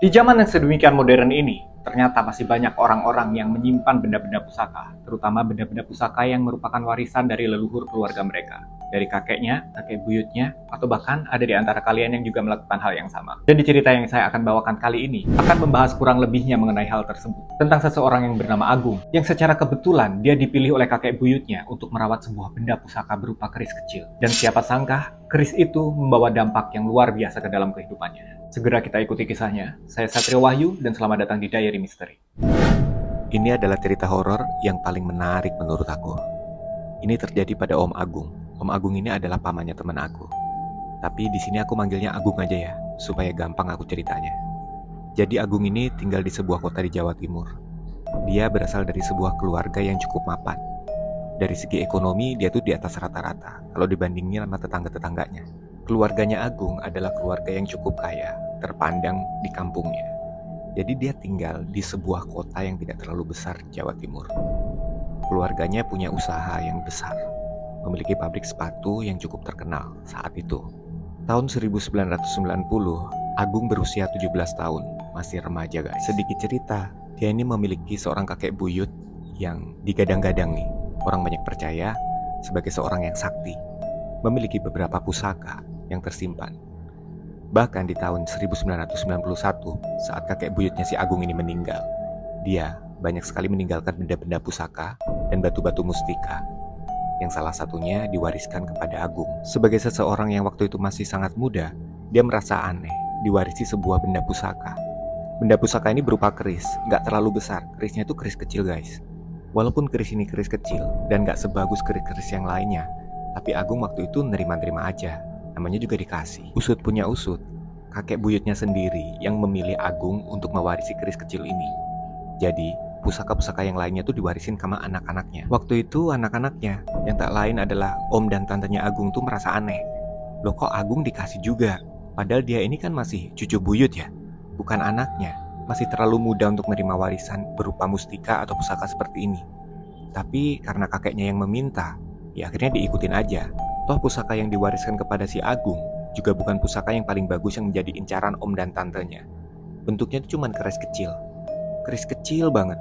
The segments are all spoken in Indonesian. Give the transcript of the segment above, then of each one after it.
Di zaman yang sedemikian modern ini, ternyata masih banyak orang-orang yang menyimpan benda-benda pusaka, terutama benda-benda pusaka yang merupakan warisan dari leluhur keluarga mereka. Dari kakeknya, kakek buyutnya, atau bahkan ada di antara kalian yang juga melakukan hal yang sama. Dan di cerita yang saya akan bawakan kali ini, akan membahas kurang lebihnya mengenai hal tersebut. Tentang seseorang yang bernama Agung, yang secara kebetulan dia dipilih oleh kakek buyutnya untuk merawat sebuah benda pusaka berupa keris kecil. Dan siapa sangka, keris itu membawa dampak yang luar biasa ke dalam kehidupannya. Segera kita ikuti kisahnya. Saya Satrio Wahyu dan selamat datang di Diary Misteri. Ini adalah cerita horor yang paling menarik menurut aku. Ini terjadi pada Om Agung. Om Agung ini adalah pamannya teman aku. Tapi di sini aku manggilnya Agung aja ya, supaya gampang aku ceritanya. Jadi Agung ini tinggal di sebuah kota di Jawa Timur. Dia berasal dari sebuah keluarga yang cukup mapan. Dari segi ekonomi dia tuh di atas rata-rata kalau dibandingin sama tetangga-tetangganya. Keluarganya Agung adalah keluarga yang cukup kaya, terpandang di kampungnya. Jadi dia tinggal di sebuah kota yang tidak terlalu besar di Jawa Timur. Keluarganya punya usaha yang besar, memiliki pabrik sepatu yang cukup terkenal saat itu. Tahun 1990, Agung berusia 17 tahun, masih remaja guys. Sedikit cerita, dia ini memiliki seorang kakek buyut yang digadang-gadang nih, orang banyak percaya sebagai seorang yang sakti, memiliki beberapa pusaka yang tersimpan. Bahkan di tahun 1991, saat kakek buyutnya si Agung ini meninggal, dia banyak sekali meninggalkan benda-benda pusaka dan batu-batu mustika, yang salah satunya diwariskan kepada Agung. Sebagai seseorang yang waktu itu masih sangat muda, dia merasa aneh diwarisi sebuah benda pusaka. Benda pusaka ini berupa keris, nggak terlalu besar, kerisnya itu keris kecil guys. Walaupun keris ini keris kecil dan nggak sebagus keris-keris yang lainnya, tapi Agung waktu itu nerima-nerima aja. Namanya juga dikasih. Usut punya usut, kakek buyutnya sendiri yang memilih Agung untuk mewarisi keris kecil ini. Jadi, pusaka-pusaka yang lainnya tuh diwarisin sama anak-anaknya. Waktu itu anak-anaknya, yang tak lain adalah om dan tantenya Agung tuh merasa aneh. Loh kok Agung dikasih juga? Padahal dia ini kan masih cucu buyut ya, bukan anaknya. Masih terlalu muda untuk menerima warisan berupa mustika atau pusaka seperti ini. Tapi karena kakeknya yang meminta, ya akhirnya diikutin aja. Toh pusaka yang diwariskan kepada si Agung juga bukan pusaka yang paling bagus yang menjadi incaran om dan tantenya. Bentuknya itu cuma keris kecil. Keris kecil banget.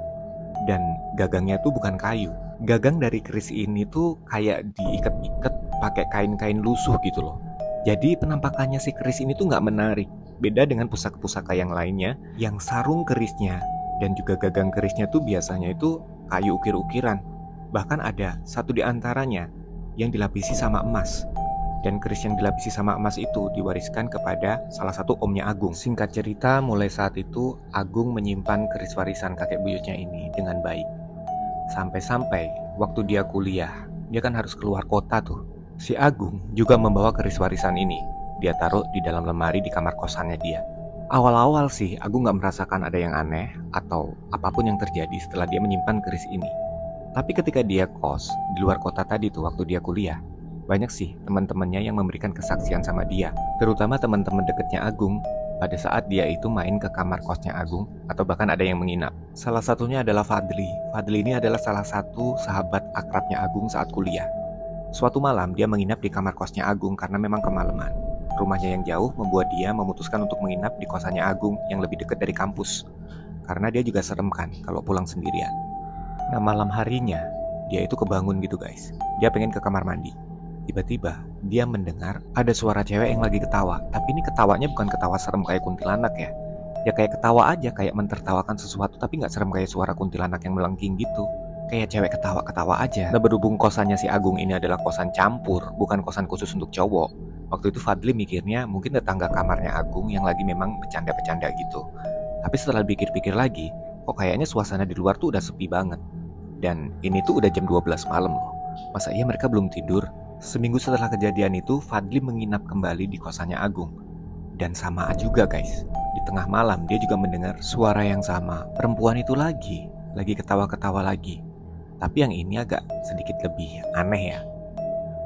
Dan gagangnya tuh bukan kayu. Gagang dari keris ini tuh kayak diikat-ikat pakai kain-kain lusuh gitu loh. Jadi penampakannya si keris ini tuh gak menarik. Beda dengan pusaka-pusaka yang lainnya, yang sarung kerisnya dan juga gagang kerisnya tuh biasanya itu kayu ukir-ukiran. Bahkan ada satu di antaranya yang dilapisi sama emas. Dan keris yang dilapisi sama emas itu diwariskan kepada salah satu omnya Agung. Singkat cerita, mulai saat itu Agung menyimpan keris warisan kakek buyutnya ini dengan baik. Sampai-sampai waktu dia kuliah, dia kan harus keluar kota tuh. Si Agung juga membawa keris warisan ini. Dia taruh di dalam lemari di kamar kosannya dia. Awal-awal sih Agung gak merasakan ada yang aneh atau apapun yang terjadi setelah dia menyimpan keris ini. Tapi ketika dia kos di luar kota tadi tuh waktu dia kuliah, banyak sih teman-temannya yang memberikan kesaksian sama dia. Terutama teman-teman dekatnya Agung pada saat dia itu main ke kamar kosnya Agung atau bahkan ada yang menginap. Salah satunya adalah Fadli. Fadli ini adalah salah satu sahabat akrabnya Agung saat kuliah. Suatu malam dia menginap di kamar kosnya Agung karena memang kemalaman. Rumahnya yang jauh membuat dia memutuskan untuk menginap di kosannya Agung yang lebih dekat dari kampus. Karena dia juga serem kan kalau pulang sendirian. Nah malam harinya, dia itu kebangun gitu guys. Dia pengen ke kamar mandi. Tiba-tiba, dia mendengar ada suara cewek yang lagi ketawa. Tapi ini ketawanya bukan ketawa serem kayak kuntilanak ya. Ya kayak ketawa aja, kayak mentertawakan sesuatu. Tapi gak serem kayak suara kuntilanak yang melengking gitu. Kayak cewek ketawa-ketawa aja. Nah berhubung kosannya si Agung ini adalah kosan campur, bukan kosan khusus untuk cowok. Waktu itu Fadli mikirnya mungkin tetangga kamarnya Agung yang lagi memang bercanda-bercanda gitu. Tapi setelah pikir-pikir lagi, kok kayaknya suasana di luar tuh udah sepi banget. Dan ini tuh udah jam 12 malam loh. Masa iya mereka belum tidur? Seminggu setelah kejadian itu, Fadli menginap kembali di kosannya Agung. Dan sama juga guys, di tengah malam dia juga mendengar suara yang sama. Perempuan itu lagi ketawa-ketawa lagi. Tapi yang ini agak sedikit lebih aneh ya.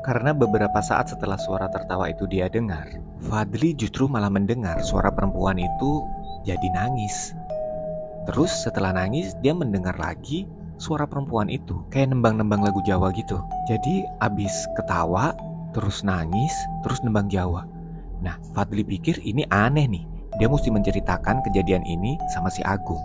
Karena beberapa saat setelah suara tertawa itu dia dengar, Fadli justru malah mendengar suara perempuan itu jadi nangis. Terus setelah nangis, dia mendengar lagi suara perempuan itu kayak nembang-nembang lagu Jawa gitu. Jadi abis ketawa, terus nangis, terus nembang Jawa. Nah Fadli pikir ini aneh nih. Dia mesti menceritakan kejadian ini sama si Agung.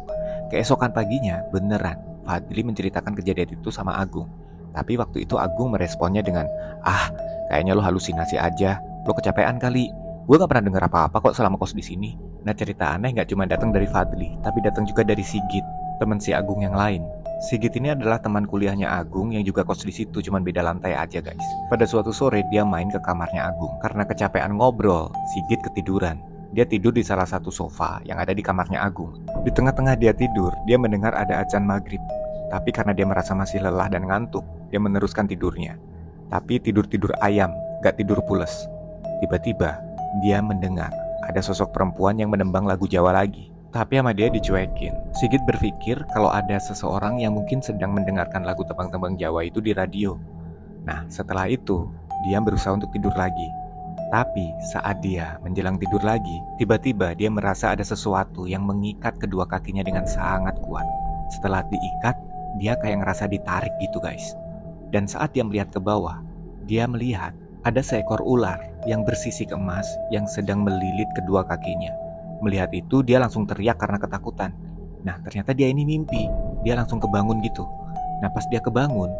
Keesokan paginya, beneran, Fadli menceritakan kejadian itu sama Agung. Tapi waktu itu Agung meresponnya dengan, "Ah, kayaknya lo halusinasi aja. Lo kecapean kali. Gue gak pernah denger apa-apa kok selama kos di sini." Nah, cerita aneh gak cuma datang dari Fadli, tapi datang juga dari Sigit, teman si Agung yang lain. Sigit ini adalah teman kuliahnya Agung yang juga kos di situ, cuman beda lantai aja guys. Pada suatu sore dia main ke kamarnya Agung. Karena kecapean ngobrol, Sigit ketiduran. Dia tidur di salah satu sofa yang ada di kamarnya Agung. Di tengah-tengah dia tidur, dia mendengar ada azan maghrib. Tapi karena dia merasa masih lelah dan ngantuk, dia meneruskan tidurnya. Tapi tidur-tidur ayam, gak tidur pules. Tiba-tiba, dia mendengar ada sosok perempuan yang menembang lagu Jawa lagi. Tapi sama dia dicuekin. Sigit berpikir kalau ada seseorang yang mungkin sedang mendengarkan lagu tembang-tembang Jawa itu di radio. Nah, setelah itu, dia berusaha untuk tidur lagi. Tapi saat dia menjelang tidur lagi, tiba-tiba dia merasa ada sesuatu yang mengikat kedua kakinya dengan sangat kuat. Setelah diikat, dia kayak ngerasa ditarik gitu guys. Dan saat dia melihat ke bawah, dia melihat ada seekor ular yang bersisik emas yang sedang melilit kedua kakinya. Melihat itu, dia langsung teriak karena ketakutan. Nah, ternyata dia ini mimpi. Dia langsung kebangun gitu. Nah, pas dia kebangun,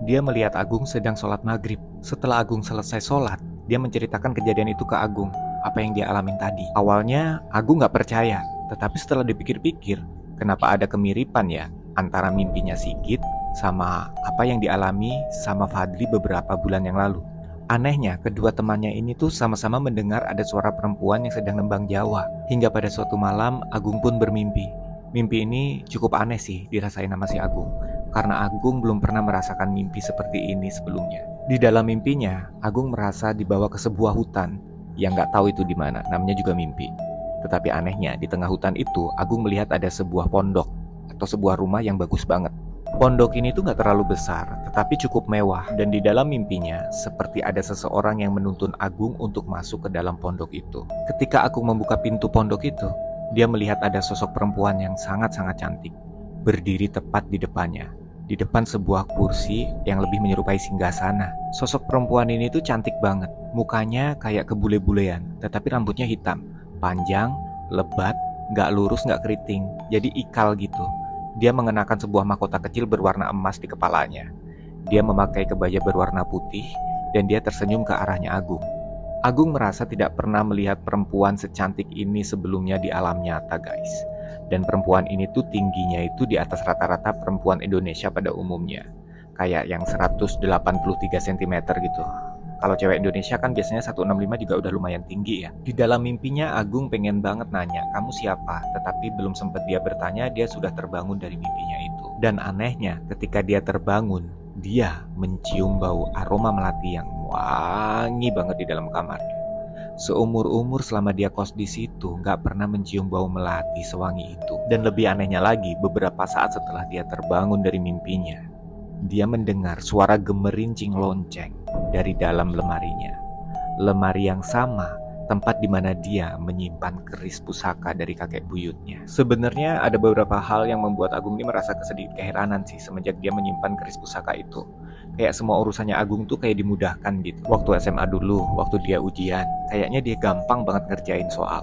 dia melihat Agung sedang sholat maghrib. Setelah Agung selesai sholat, dia menceritakan kejadian itu ke Agung, apa yang dia alamin tadi. Awalnya, Agung gak percaya. Tetapi setelah dipikir-pikir, kenapa ada kemiripan ya antara mimpinya Sigit sama apa yang dialami sama Fadli beberapa bulan yang lalu. Anehnya, kedua temannya ini tuh sama-sama mendengar ada suara perempuan yang sedang nembang Jawa. Hingga pada suatu malam, Agung pun bermimpi. Mimpi ini cukup aneh sih dirasain sama si Agung, karena Agung belum pernah merasakan mimpi seperti ini sebelumnya. Di dalam mimpinya, Agung merasa dibawa ke sebuah hutan yang gak tahu itu di mana, namanya juga mimpi. Tetapi anehnya, di tengah hutan itu, Agung melihat ada sebuah pondok atau sebuah rumah yang bagus banget. Pondok ini tuh gak terlalu besar, tetapi cukup mewah. Dan di dalam mimpinya, seperti ada seseorang yang menuntun Agung untuk masuk ke dalam pondok itu. Ketika Agung membuka pintu pondok itu, dia melihat ada sosok perempuan yang sangat-sangat cantik, berdiri tepat di depannya. Di depan sebuah kursi yang lebih menyerupai singgasana. Sosok perempuan ini tuh cantik banget. Mukanya kayak kebule-bulean, tetapi rambutnya hitam, panjang, lebat, gak lurus, gak keriting, jadi ikal gitu. Dia mengenakan sebuah mahkota kecil berwarna emas di kepalanya. Dia memakai kebaya berwarna putih dan dia tersenyum ke arahnya Agung. Agung merasa tidak pernah melihat perempuan secantik ini sebelumnya di alam nyata guys. Dan perempuan ini tuh tingginya itu di atas rata-rata perempuan Indonesia pada umumnya. Kayak yang 183 cm gitu. Kalau cewek Indonesia kan biasanya 165 juga udah lumayan tinggi ya. Di dalam mimpinya Agung pengen banget nanya, "Kamu siapa?" Tetapi belum sempat dia bertanya, dia sudah terbangun dari mimpinya itu. Dan anehnya, ketika dia terbangun, dia mencium bau aroma melati yang wangi banget di dalam kamarnya. Seumur-umur selama dia kos di situ, gak pernah mencium bau melati sewangi itu. Dan lebih anehnya lagi, beberapa saat setelah dia terbangun dari mimpinya, dia mendengar suara gemerincing lonceng dari dalam lemarinya. Lemari yang sama, tempat di mana dia menyimpan keris pusaka dari kakek buyutnya. Sebenarnya ada beberapa hal yang membuat Agung ini merasa sedikit keheranan sih semenjak dia menyimpan keris pusaka itu. Kayak semua urusannya Agung tuh kayak dimudahkan gitu. Waktu SMA dulu, waktu dia ujian, kayaknya dia gampang banget ngerjain soal.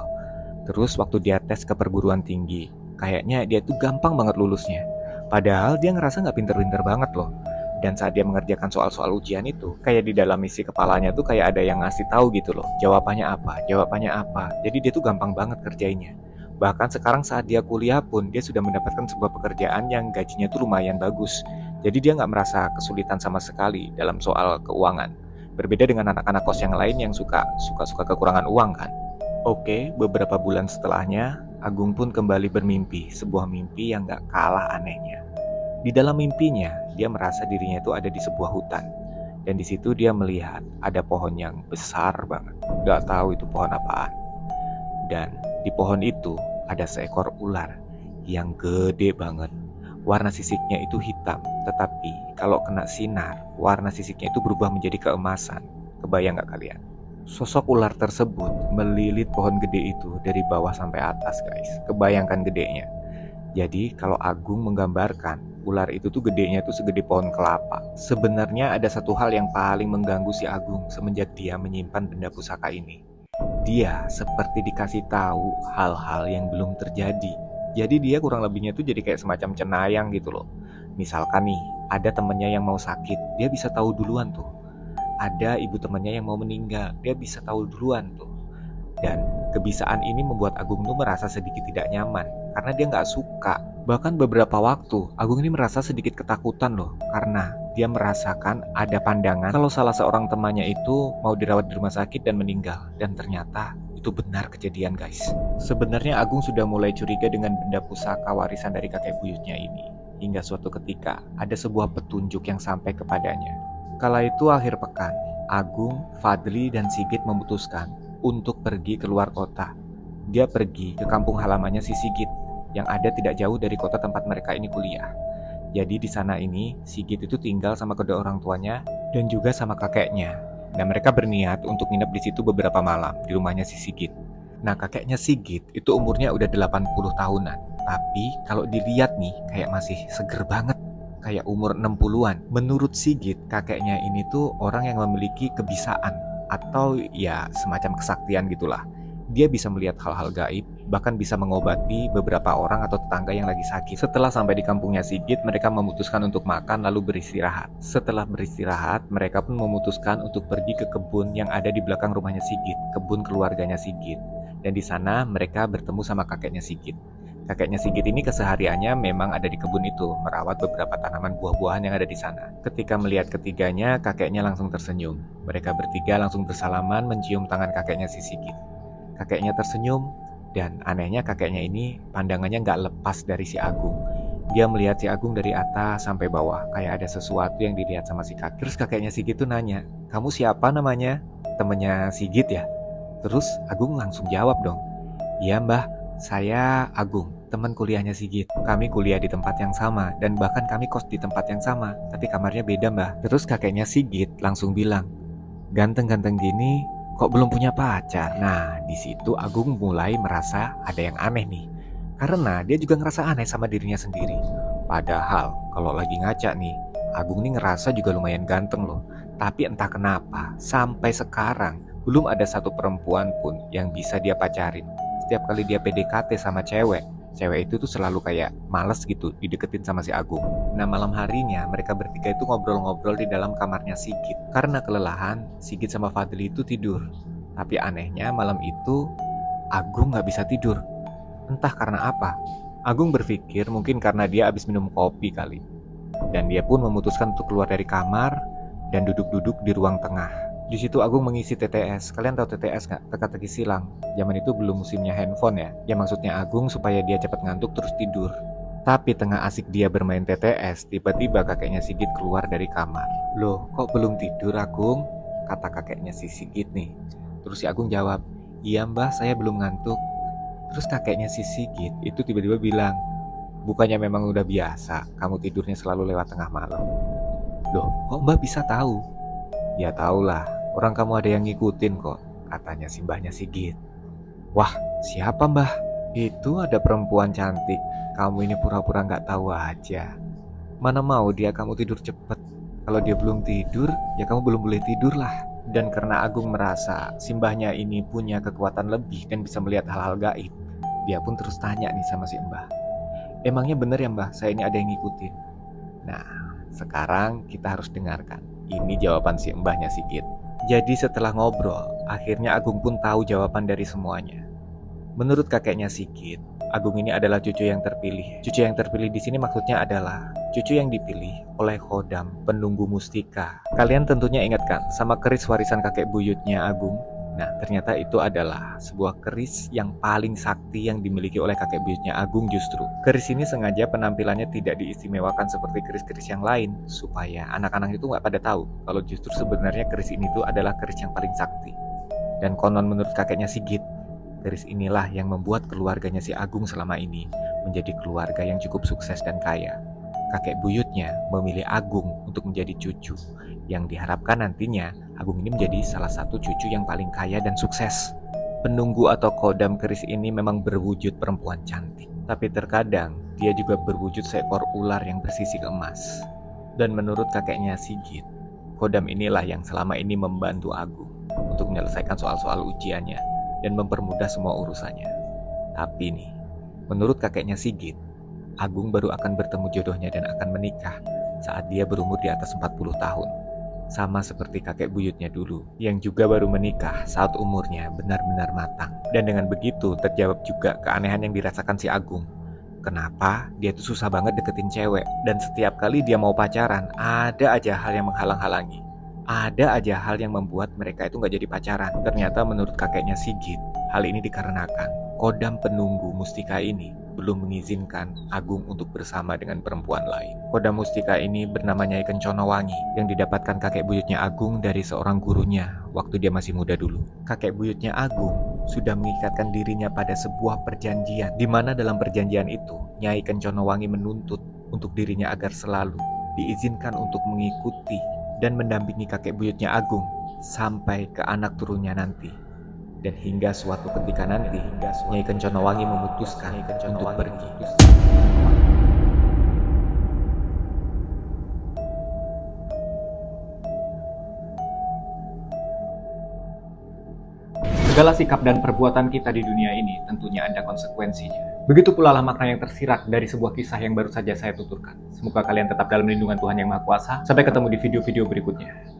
Terus waktu dia tes ke perguruan tinggi, kayaknya dia tuh gampang banget lulusnya. Padahal dia ngerasa gak pinter-pinter banget loh. Dan saat dia mengerjakan soal-soal ujian itu, kayak di dalam isi kepalanya tuh kayak ada yang ngasih tahu gitu loh, jawabannya apa. Jadi dia tuh gampang banget kerjainnya. Bahkan sekarang saat dia kuliah pun, dia sudah mendapatkan sebuah pekerjaan yang gajinya tuh lumayan bagus. Jadi dia gak merasa kesulitan sama sekali dalam soal keuangan. Berbeda dengan anak-anak kos yang lain yang suka kekurangan uang kan. Oke, beberapa bulan setelahnya, Agung pun kembali bermimpi, sebuah mimpi yang gak kalah anehnya. Di dalam mimpinya, dia merasa dirinya itu ada di sebuah hutan. Dan di situ dia melihat ada pohon yang besar banget. Gak tahu itu pohon apaan. Dan di pohon itu ada seekor ular yang gede banget. Warna sisiknya itu hitam, tetapi kalau kena sinar, warna sisiknya itu berubah menjadi keemasan. Kebayang gak kalian? Sosok ular tersebut melilit pohon gede itu dari bawah sampai atas guys. Kebayangkan gedenya. Jadi kalau Agung menggambarkan, ular itu tuh gedenya tuh segede pohon kelapa. Sebenarnya ada satu hal yang paling mengganggu si Agung semenjak dia menyimpan benda pusaka ini. Dia seperti dikasih tahu hal-hal yang belum terjadi. Jadi dia kurang lebihnya tuh jadi kayak semacam cenayang gitu loh. Misalkan nih, ada temennya yang mau sakit, dia bisa tahu duluan tuh. Ada ibu temannya yang mau meninggal, dia bisa tahu duluan tuh. Dan kebiasaan ini membuat Agung tuh merasa sedikit tidak nyaman karena dia nggak suka. Bahkan beberapa waktu Agung ini merasa sedikit ketakutan loh, karena dia merasakan ada pandangan kalau salah seorang temannya itu mau dirawat di rumah sakit dan meninggal. Dan ternyata itu benar kejadian, guys. Sebenarnya Agung sudah mulai curiga dengan benda pusaka warisan dari kakek buyutnya ini. Hingga suatu ketika ada sebuah petunjuk yang sampai kepadanya. Kala itu akhir pekan, Agung, Fadli, dan Sigit memutuskan untuk pergi keluar kota. Dia pergi ke kampung halamannya si Sigit yang ada tidak jauh dari kota tempat mereka ini kuliah. Jadi di sana ini Sigit itu tinggal sama kedua orang tuanya dan juga sama kakeknya. Dan mereka berniat untuk nginep di situ beberapa malam di rumahnya si Sigit. Nah, kakeknya Sigit itu umurnya udah 80 tahunan. Tapi kalau dilihat nih kayak masih seger banget, kayak umur 60-an. Menurut Sigit, kakeknya ini tuh orang yang memiliki kebisaan atau ya semacam kesaktian gitulah. Dia bisa melihat hal-hal gaib, bahkan bisa mengobati beberapa orang atau tetangga yang lagi sakit. Setelah sampai di kampungnya Sigit, mereka memutuskan untuk makan lalu beristirahat. Setelah beristirahat, mereka pun memutuskan untuk pergi ke kebun yang ada di belakang rumahnya Sigit, kebun keluarganya Sigit. Dan di sana mereka bertemu sama kakeknya Sigit. Kakeknya Sigit ini kesehariannya memang ada di kebun itu, merawat beberapa tanaman buah-buahan yang ada di sana. Ketika melihat ketiganya, kakeknya langsung tersenyum. Mereka bertiga langsung bersalaman mencium tangan kakeknya si Sigit. Kakeknya tersenyum, dan anehnya kakeknya ini pandangannya nggak lepas dari si Agung. Dia melihat si Agung dari atas sampai bawah, kayak ada sesuatu yang dilihat sama si kakek. Terus kakeknya Sigit tuh nanya, "Kamu siapa namanya?" "Temennya Sigit ya?" Terus Agung langsung jawab dong, "Iya mbah, saya Agung, teman kuliahnya Sigit. Kami kuliah di tempat yang sama, dan bahkan kami kos di tempat yang sama, tapi kamarnya beda mbah." Terus kakeknya Sigit langsung bilang, "Ganteng-ganteng gini, kok belum punya pacar?" Nah, di situ Agung mulai merasa ada yang aneh nih. Karena dia juga ngerasa aneh sama dirinya sendiri. Padahal, kalau lagi ngaca nih, Agung nih ngerasa juga lumayan ganteng loh. Tapi entah kenapa, sampai sekarang, belum ada satu perempuan pun yang bisa dia pacarin. Setiap kali dia PDKT sama cewek itu tuh selalu kayak males gitu dideketin sama si Agung. Nah, malam harinya mereka bertiga itu ngobrol-ngobrol di dalam kamarnya Sigit. Karena kelelahan, Sigit sama Fadli itu tidur. Tapi anehnya malam itu Agung gak bisa tidur. Entah karena apa. Agung berpikir mungkin karena dia habis minum kopi kali. Dan dia pun memutuskan untuk keluar dari kamar dan duduk-duduk di ruang tengah. Di situ Agung mengisi TTS. Kalian tahu TTS nggak? Teka-teki silang. Zaman itu belum musimnya handphone ya. Ya maksudnya Agung supaya dia cepat ngantuk terus tidur. Tapi tengah asik dia bermain TTS, tiba-tiba kakeknya Sigit keluar dari kamar. "Loh, kok belum tidur Agung?" kata kakeknya si Sigit nih. Terus si Agung jawab, "Iya mbah, saya belum ngantuk." Terus kakeknya si Sigit itu tiba-tiba bilang, "Bukannya memang udah biasa kamu tidurnya selalu lewat tengah malam?" "Loh, kok mbah bisa tahu?" "Ya tahulah, orang kamu ada yang ngikutin kok," katanya si mbahnya Sigit. "Wah, siapa mbah?" "Itu ada perempuan cantik. Kamu ini pura-pura gak tahu aja. Mana mau dia kamu tidur cepet. Kalau dia belum tidur, ya kamu belum boleh tidur lah." Dan karena Agung merasa si mbahnya ini punya kekuatan lebih dan bisa melihat hal-hal gaib, dia pun terus tanya nih sama si mbah, "Emangnya bener ya mbah, saya ini ada yang ngikutin?" Nah, sekarang kita harus dengarkan. Ini jawaban si mbahnya Sigit. Jadi setelah ngobrol, akhirnya Agung pun tahu jawaban dari semuanya. Menurut kakeknya Sigit, Agung ini adalah cucu yang terpilih. Cucu yang terpilih di sini maksudnya adalah cucu yang dipilih oleh Khodam, penunggu mustika. Kalian tentunya ingat kan sama keris warisan kakek buyutnya Agung? Nah, ternyata itu adalah sebuah keris yang paling sakti yang dimiliki oleh kakek buyutnya Agung justru. Keris ini sengaja penampilannya tidak diistimewakan seperti keris-keris yang lain, supaya anak-anak itu nggak pada tahu kalau justru sebenarnya keris ini tuh adalah keris yang paling sakti. Dan konon menurut kakeknya Sigit, keris inilah yang membuat keluarganya si Agung selama ini menjadi keluarga yang cukup sukses dan kaya. Kakek buyutnya memilih Agung untuk menjadi cucu, yang diharapkan nantinya Agung ini menjadi salah satu cucu yang paling kaya dan sukses. Penunggu atau Khodam keris ini memang berwujud perempuan cantik, tapi terkadang dia juga berwujud seekor ular yang bersisik emas. Dan menurut kakeknya Sigit, Khodam inilah yang selama ini membantu Agung untuk menyelesaikan soal-soal ujiannya. dan mempermudah semua urusannya. Tapi nih, menurut kakeknya Sigit, Agung baru akan bertemu jodohnya dan akan menikah saat dia berumur di atas 40 tahun. Sama seperti kakek buyutnya dulu, yang juga baru menikah saat umurnya benar-benar matang. Dan dengan begitu terjawab juga keanehan yang dirasakan si Agung. Kenapa dia tuh susah banget deketin cewek, dan setiap kali dia mau pacaran, ada aja hal yang menghalang-halangi. Ada aja hal yang membuat mereka itu gak jadi pacaran. Ternyata menurut kakeknya Sigit, hal ini dikarenakan kodam penunggu mustika ini belum mengizinkan Agung untuk bersama dengan perempuan lain. Kodam mustika ini bernama Nyai Kenconowangi yang didapatkan kakek buyutnya Agung dari seorang gurunya waktu dia masih muda dulu. Kakek buyutnya Agung sudah mengikatkan dirinya pada sebuah perjanjian, di mana dalam perjanjian itu Nyai Kenconowangi menuntut untuk dirinya agar selalu diizinkan untuk mengikuti dan mendampingi kakek buyutnya Agung sampai ke anak turunnya nanti. Dan hingga suatu ketika nanti, Nyai Kenconowangi memutuskan untuk pergi. Segala sikap dan perbuatan kita di dunia ini tentunya ada konsekuensinya. Begitu pula lah makna yang tersirat dari sebuah kisah yang baru saja saya tuturkan. Semoga kalian tetap dalam lindungan Tuhan Yang Maha Kuasa. Sampai ketemu di video-video berikutnya.